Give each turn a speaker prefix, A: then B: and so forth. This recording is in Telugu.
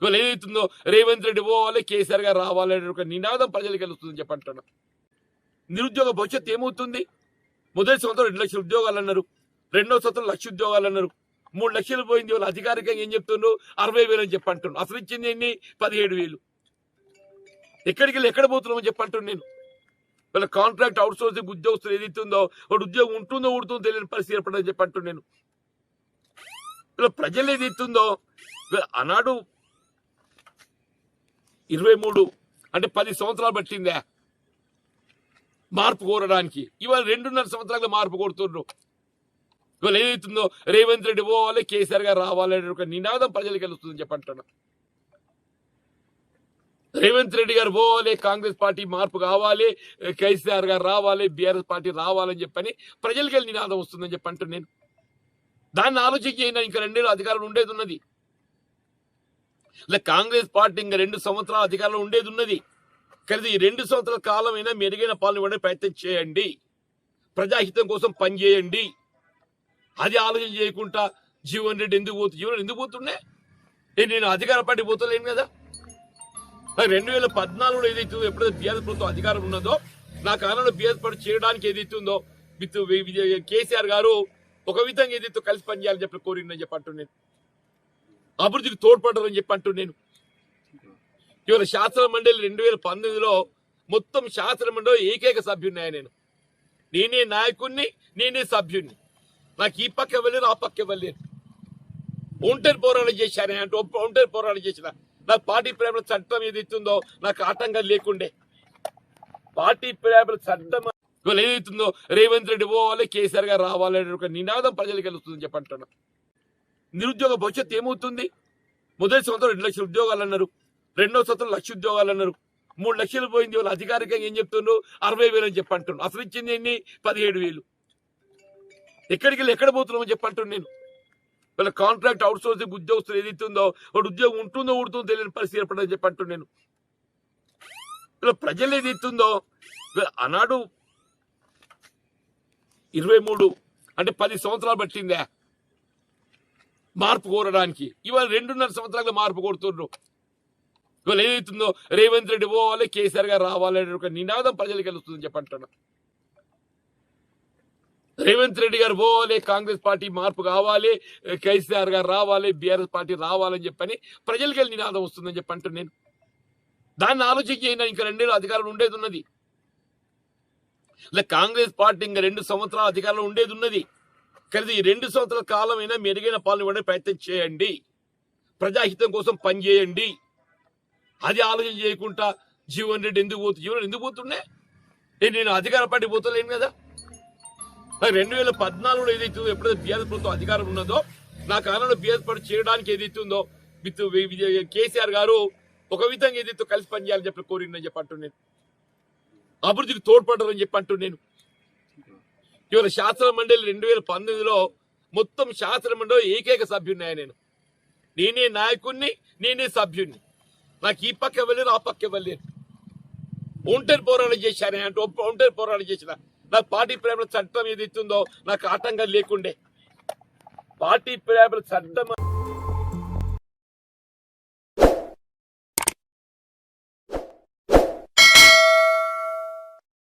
A: ఇవాళ ఏదైతుందో రేవంత్ రెడ్డి పోవాలి, కేసీఆర్ గారు రావాలి అనే ఒక నినాదం ప్రజలకు వెళ్తుందని చెప్పంటున్నా. నిరుద్యోగ భవిష్యత్తు ఏమవుతుంది? మొదటి సంవత్సరం 2 లక్షల ఉద్యోగాలు అన్నారు, రెండో సంవత్సరం 1 లక్ష ఉద్యోగాలు అన్నారు, 3 లక్షలు పోయింది. వాళ్ళు అధికారికంగా ఏం చెప్తున్నారు? 60,000 అని చెప్పంటున్నారు. అసలు ఇచ్చింది ఎన్ని? 17,000. ఎక్కడికి వెళ్ళి ఎక్కడ పోతున్నామని చెప్పంటున్నాను నేను. వీళ్ళ కాంట్రాక్ట్ అవుట్ సోర్సింగ్ ఉద్యోగస్తులు ఏదైతుందో వాడు ఉద్యోగం ఉంటుందో ఉడుతుందో తెలియని పరిస్థితి ఏర్పడని చెప్పంటున్నాను నేను. వీళ్ళ ప్రజలు ఏదైతుందో ఆనాడు 23 అంటే 10 సంవత్సరాలు పట్టిందా మార్పు కోరడానికి. ఇవాళ 2.5 సంవత్సరాలుగా మార్పు కోరుతున్నారు. ఇవాళ ఏదైతుందో రేవంత్ రెడ్డి పోవాలి, కేసీఆర్ గారు రావాలి అనే ఒక నినాదం ప్రజలకు వెళ్తుందని చెప్పంటున్నా. రేవంత్ రెడ్డి గారు పోవాలి, కాంగ్రెస్ పార్టీ మార్పు కావాలి, కేసీఆర్ గారు రావాలి, బీఆర్ఎస్ పార్టీ రావాలని చెప్పని ప్రజలకి వెళ్ళి నినాదం వస్తుందని చెప్పంటున్నాను నేను. దాన్ని ఆలోచించి ఇంకా 2 ఏళ్ళు అధికారం ఉండేది ఉన్నది. ఇలా కాంగ్రెస్ పార్టీ ఇంకా 2 సంవత్సరాల అధికారంలో ఉండేది ఉన్నది. కానీ ఈ 2 సంవత్సరాల కాలమైనా మెరుగైన పాలన ఇవ్వడానికి ప్రయత్నం చేయండి, ప్రజాహితం కోసం పనిచేయండి. అది ఆలోచన చేయకుండా జీవన్ రెడ్డి ఎందుకు పోతుండే? నేను అధికార పార్టీ పోతలేను కదా. 2014లో ఏదైతే ఎప్పుడైతే బీఆర్ఎస్ ప్రభుత్వం అధికారం ఉన్నదో నా కాలంలో బీఆర్ఎస్ పార్టీ చేయడానికి ఏదైతే ఉందో కేసీఆర్ గారు ఒక విధంగా ఏదైతే కలిసి పనిచేయాలని చెప్పి కోరిందని చెప్పి అంటున్నాను. అభివృద్ధికి తోడ్పడాలని చెప్పి అంటున్నాను. ఇవాళ శాసన మండలి 2019లో మొత్తం శాసన మండలి ఏకైక సభ్యున్నాయి. నేనే నాయకుడిని, నేనే సభ్యుడిని. నాకు ఈ పక్క వెళ్ళారు, ఆ పక్క వెళ్ళారు. ఒంటరి పోరాటం చేశాను అంటే ఒంటరి పోరాటం చేసిన. నాకు పార్టీ ప్రేమల చట్టం ఏదైతుందో నాకు ఆటంకం లేకుండే. పార్టీ ప్రేమల చట్టం ఇవాళ ఏదైతుందో రేవంత్ రెడ్డి పోవాలి, కేసీఆర్ గారు రావాలి అనే ఒక నినాదం ప్రజలకు వెళ్తుందని చెప్పంటున్నా. నిరుద్యోగ భవిష్యత్తు ఏమవుతుంది? మొదటి సంవత్సరం 2 లక్షల ఉద్యోగాలు అన్నారు, రెండో సంవత్సరం 1 లక్ష ఉద్యోగాలు అన్నారు, 3 లక్షలు పోయింది. వాళ్ళు అధికారికంగా ఏం చెప్తున్నారు? 60,000 అని చెప్పంటున్నారు. అసలు ఇచ్చింది ఎన్ని? 17,000. ఎక్కడికి వెళ్ళి ఎక్కడ పోతున్నామని చెప్పంటున్నాను నేను. వీళ్ళ కాంట్రాక్ట్ అవుట్ సోర్సింగ్ ఉద్యోగస్తులు ఏదైతుందో వాడు ఉద్యోగం ఉంటుందో ఉడుతుందో తెలియని పరిస్థితి ఏర్పడని చెప్పంటున్నాను నేను. వీళ్ళ ప్రజలు ఏదైతుందో ఆనాడు 23 అంటే 10 సంవత్సరాలు పట్టిందా మార్పు కోరడానికి. ఇవాళ 2.5 సంవత్సరాలుగా మార్పు కోరుతున్నారు. ఇవాళ ఏదైతుందో రేవంత్ రెడ్డి పోవాలి, కేసీఆర్ గారు రావాలి అనే ఒక నినాదం ప్రజలకు వెళ్తుందని చెప్పంటున్నా. రేవంత్ రెడ్డి గారు పోవాలి, కాంగ్రెస్ పార్టీ మార్పు కావాలి, కేసీఆర్ గారు రావాలి, బీఆర్ఎస్ పార్టీ రావాలని చెప్పని ప్రజలకి వెళ్ళి నినాదం వస్తుందని చెప్పి అంటున్నాను. దాన్ని ఆలోచించి ఇంకా 2 ఏళ్ళు అధికారం ఉండేది ఉన్నది. ఇలా కాంగ్రెస్ పార్టీ ఇంకా 2 సంవత్సరాల అధికారంలో ఉండేది ఉన్నది. కానీ ఈ 2 సంవత్సరాల కాలమైనా మెరుగైన పాలన ఇవ్వడానికి ప్రయత్నం చేయండి, ప్రజాహితం కోసం పనిచేయండి. అది ఆలోచన చేయకుండా జీవన్ రెడ్డి ఎందుకు పోతుండే? నేను అధికార పార్టీ పోతలేను కదా. 2014లో ఏదైతే ఎప్పుడైతే బీఆర్ఎస్ ప్రభుత్వం అధికారం ఉన్నదో నా కాలంలో బీఆర్ఎస్ పార్టీ చేయడానికి ఏదైతే ఉందో కేసీఆర్ గారు ఒక విధంగా ఏదైతే కలిసి పనిచేయాలని చెప్పి కోరిందని చెప్పి అంటున్నాను. అభివృద్ధికి తోడ్పడాలని చెప్పి అంటున్నాను. ఇవాళ శాసన మండలి 2019లో మొత్తం శాసన మండలి ఏకైక సభ్యున్నాయి. నేనే నాయకుడిని, నేనే సభ్యుడిని. నాకు ఈ పక్క వెళ్ళారు, ఆ పక్క వెళ్ళారు. ఒంటరి పోరాటం చేశాను అంటే ఒంటరి పోరాటం చేసిన. నాకు పార్టీ ప్రేమల చట్టం ఏదైతుందో నాకు ఆటంకం లేకుండే. పార్టీ ప్రేమల చట్టం